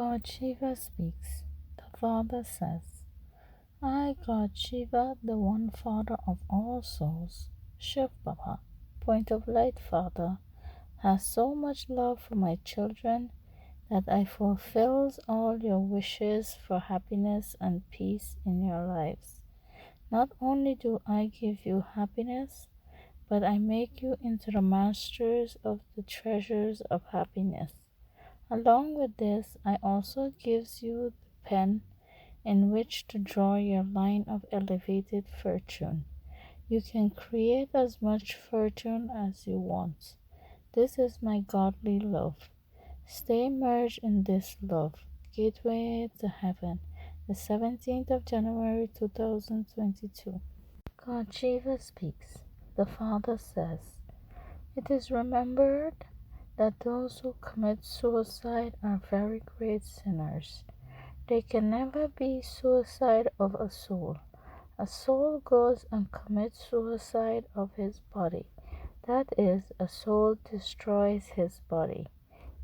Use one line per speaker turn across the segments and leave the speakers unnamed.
God Shiva speaks. The Father says, I, God Shiva, the one Father of all souls, Shiv Baba, point of light Father, has so much love for my children that I fulfills all your wishes for happiness and peace in your lives. Not only do I give you happiness, but I make you into the masters of the treasures of happiness. Along with this, I also gives you the pen in which to draw your line of elevated fortune. You can create as much fortune as you want. This is my godly love. Stay merged in this love. Gateway to Heaven, the 17th of January 2022. God Shiva speaks. The Father says, it is remembered that those who commit suicide are very great sinners. There can never be suicide of a soul. A soul goes and commits suicide of his body. That is, a soul destroys his body.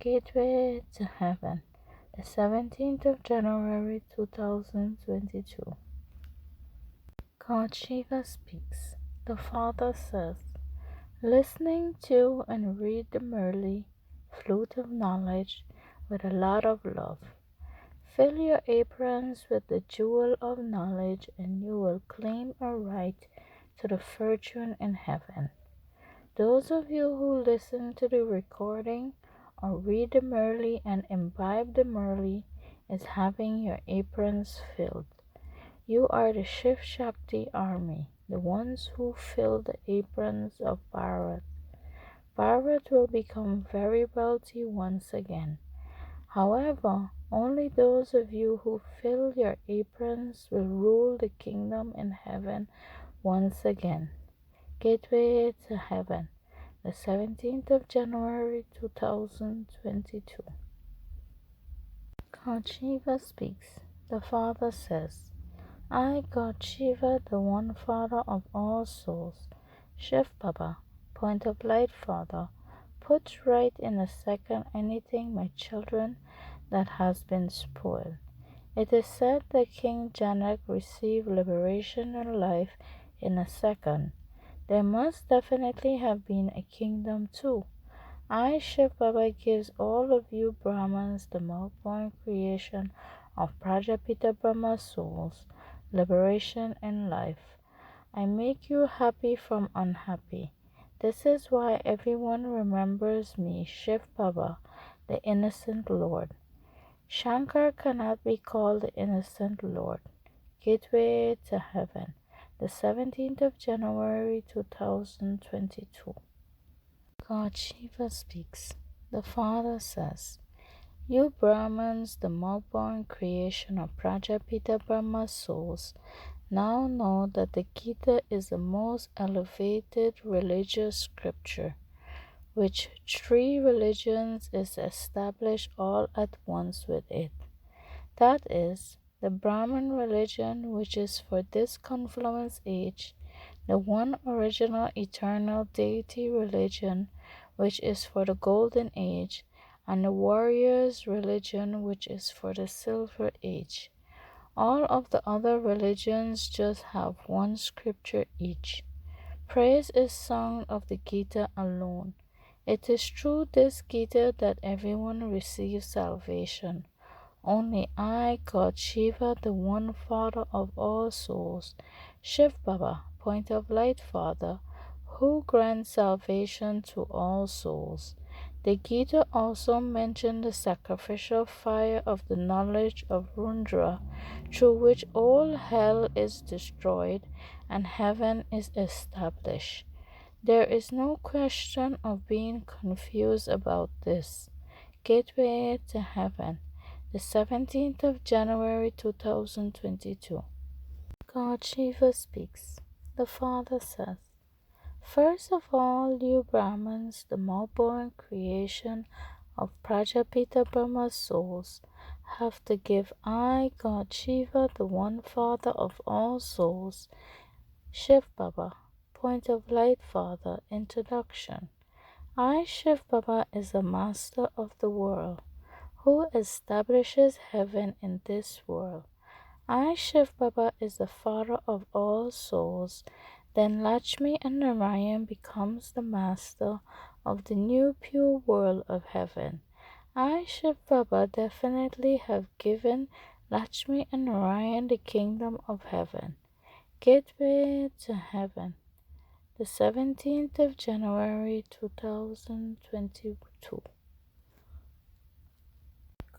Gateway to Heaven, the 17th of January 2022. God Shiva speaks. The Father says, listening to and read the Murli, flute of knowledge, with a lot of love. Fill your aprons with the jewel of knowledge, and you will claim a right to the fortune in heaven. Those of you who listen to the recording or read the Murli and imbibe the Murli is having your aprons filled. You are the Shiv Shakti army, the ones who fill the aprons of Bharat. Bharat will become very wealthy once again. However, only those of you who fill your aprons will rule the kingdom in heaven once again. Gateway to Heaven, the 17th of January 2022. God Shiva speaks. The Father says, I, God Shiva, the one Father of all souls, Shiv Baba, point of light Father, put right in a second anything, my children, that has been spoiled. It is said that King Janak received liberation and life in a second. There must definitely have been a kingdom too. I, Shiv Baba, gives all of you Brahmins the milk-born creation of Prajapita Brahma souls, liberation and life. I make you happy from unhappy. This is why everyone remembers me, Shiv Baba, the innocent Lord. Shankar cannot be called the innocent Lord. Gateway to Heaven, the 17th of January 2022. God Shiva speaks. The Father says, you Brahmins, the milk-born creation of Prajapita Brahma souls, now know that the Gita is the most elevated religious scripture, which three religions is established all at once with it. That is, the Brahmin religion, which is for this confluence age, the one original eternal deity religion, which is for the golden age, and the warriors' religion, which is for the silver age. All of the other religions just have one scripture each. Praise is sung of the Gita alone. It is through this Gita that everyone receives salvation. Only I, God Shiva, the one Father of all souls, Shiv Baba, point of light Father, who grants salvation to all souls. The Gita also mentioned the sacrificial fire of the knowledge of Rudra, through which all hell is destroyed and heaven is established. There is no question of being confused about this. Gateway to Heaven, the 17th of January 2022. God Shiva speaks. The Father says, first of all, you Brahmins, the milk-born creation of Prajapita Brahma souls, have to give I, God Shiva, the one Father of all souls, Shiv Baba, point of light Father, introduction. I, Shiv Baba, is the master of the world, who establishes heaven in this world. I, Shiv Baba, is the father of all souls. Then Lakshmi and Narayan becomes the master of the new pure world of heaven. I, Shiv Baba, definitely have given Lakshmi and Narayan the kingdom of heaven. Gateway to heaven. The 17th of January 2022.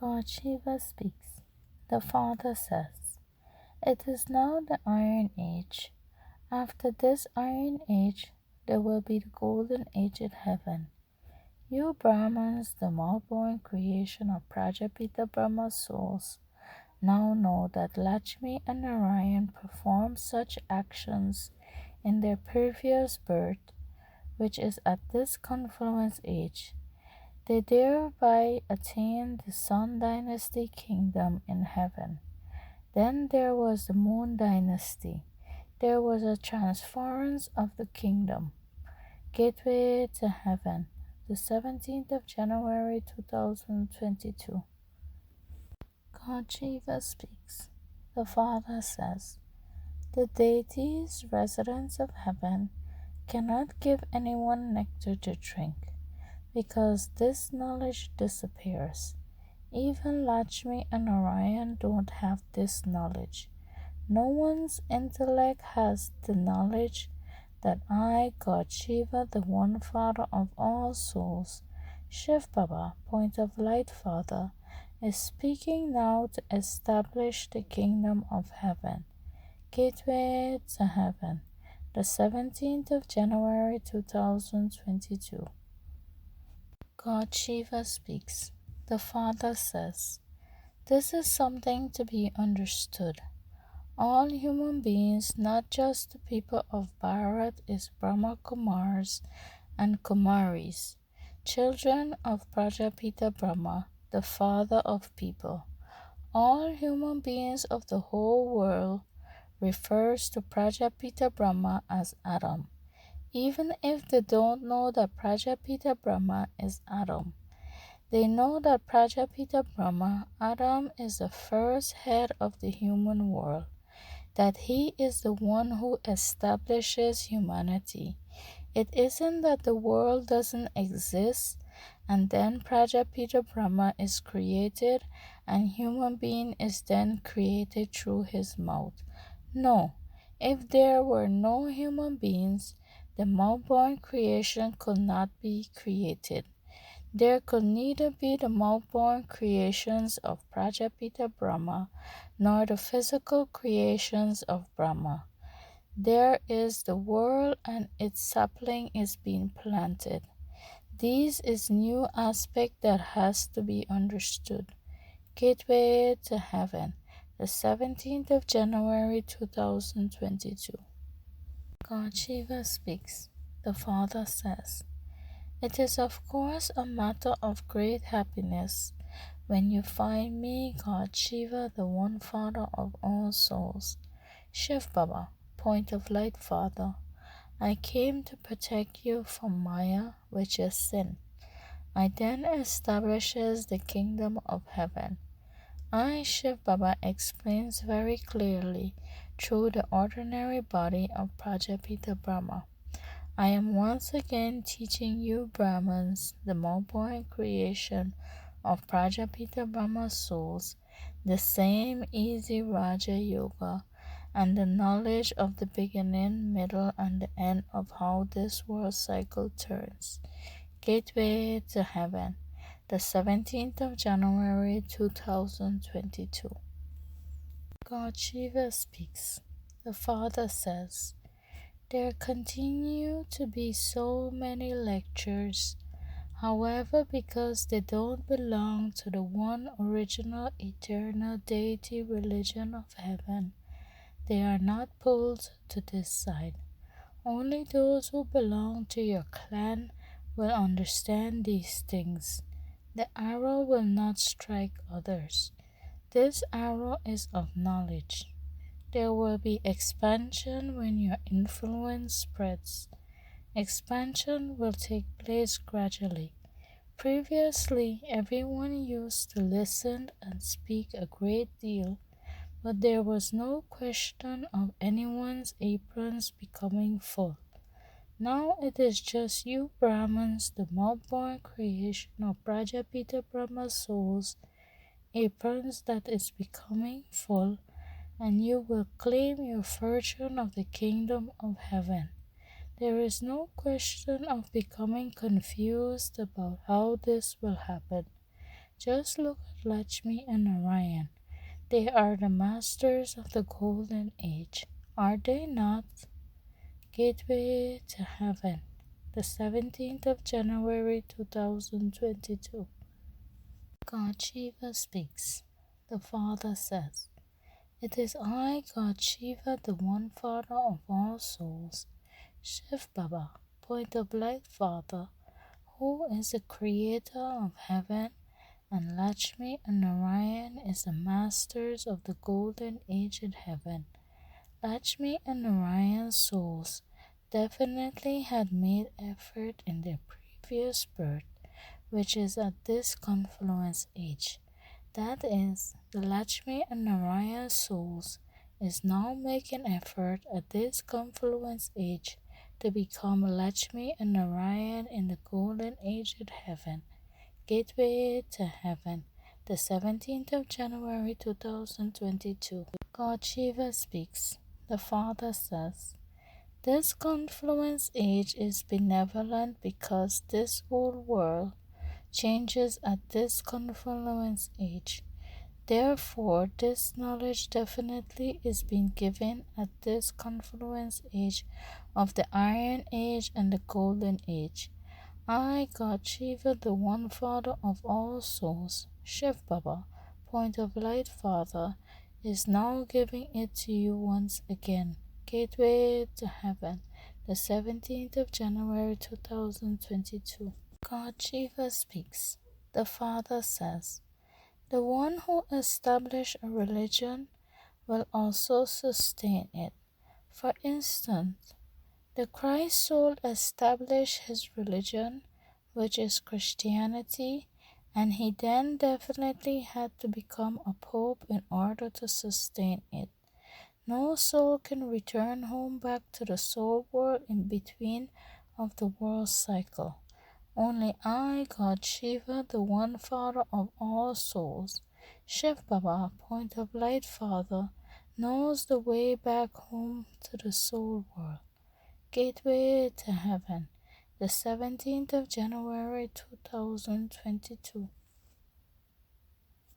God Shiva speaks. The Father says, "It is now the Iron Age. After this Iron Age, there will be the Golden Age in heaven. You Brahmins, the male-born creation of Prajapita Brahma's souls, now know that Lakshmi and Narayan performed such actions in their previous birth, which is at this confluence age. They thereby attained the Sun Dynasty kingdom in heaven. Then there was the Moon Dynasty. There was a transference of the kingdom. Gateway to heaven, the 17th of January 2022. God Shiva speaks. The Father says, "The deities, residents of heaven, cannot give anyone nectar to drink, because this knowledge disappears. Even Lakshmi and Narayan don't have this knowledge. No one's intellect has the knowledge that I, God Shiva, the one Father of all souls, Shiv Baba, point of light Father, is speaking now to establish the kingdom of heaven. Gateway to heaven, the 17th of January 2022. God Shiva speaks. The Father says, "This is something to be understood. All human beings, not just the people of Bharat, is Brahma Kumars and Kumaris, children of Prajapita Brahma, the father of people. All human beings of the whole world refers to Prajapita Brahma as Adam, even if they don't know that Prajapita Brahma is Adam. They know that Prajapita Brahma, Adam, is the first head of the human world, that he is the one who establishes humanity. It isn't that the world doesn't exist and then Prajapita Brahma is created and human being is then created through his mouth. No, if there were no human beings, the mouth-born creation could not be created. There could neither be the mouth-born creations of Prajapita Brahma nor the physical creations of Brahma. There is the world and its sapling is being planted. This is new aspect that has to be understood. Gateway to heaven, the 17th of January 2022. God Shiva speaks. The Father says, "It is of course a matter of great happiness when you find me, God Shiva, the one Father of all souls, Shiv Baba, point of light Father. I came to protect you from Maya, which is sin. I then establishes the kingdom of heaven. I, Shiv Baba, explains very clearly through the ordinary body of Prajapita Brahma. I am once again teaching you Brahmins, the male-born creation of Prajapita Brahma souls, the same easy Raja Yoga and the knowledge of the beginning, middle, and the end of how this world cycle turns. Gateway to heaven, the 17th of January 2022. God Shiva speaks. The Father says, "There continue to be so many lectures. However, because they don't belong to the one original eternal deity religion of heaven, they are not pulled to this side. Only those who belong to your clan will understand these things. The arrow will not strike others. This arrow is of knowledge. There will be expansion when your influence spreads. Expansion will take place gradually. Previously, everyone used to listen and speak a great deal, but there was no question of anyone's aprons becoming full. Now it is just you Brahmins, the mob-born creation of Prajapita Brahma's souls, aprons that is becoming full, and you will claim your fortune of the kingdom of heaven. There is no question of becoming confused about how this will happen. Just look at Lakshmi and Narayan. They are the masters of the golden age, are they not? Gateway to Heaven, the 17th of January 2022. God Shiva speaks. The Father says, "It is I, God Shiva, the one Father of all souls, Shiv Baba, point of light Father, who is the creator of heaven, and Lakshmi and Narayan is the masters of the golden age in heaven. Lakshmi and Narayan's souls definitely had made effort in their previous birth, which is at this confluence age. That is, the Lakshmi and Narayan souls is now making effort at this confluence age to become Lakshmi and Narayan in the golden age of heaven, gateway to heaven, the 17th of January 2022. God Shiva speaks. The Father says, "This confluence age is benevolent because this whole world changes at this confluence age. Therefore, this knowledge definitely is being given at this confluence age of the Iron Age and the Golden Age. I, God Shiva, the one Father of all souls, Shiv Baba, point of light Father, is now giving it to you once again. Gateway to Heaven, the 17th of January 2022. God Shiva speaks. The Father says, "The one who establishes a religion will also sustain it. For instance, the Christ soul established his religion, which is Christianity, and he then definitely had to become a pope in order to sustain it. No soul can return home back to the soul world in between of the world cycle. Only I, God Shiva, the one Father of all souls, Shiv Baba, point of light Father, knows the way back home to the soul world. Gateway to Heaven, the 17th of January 2022.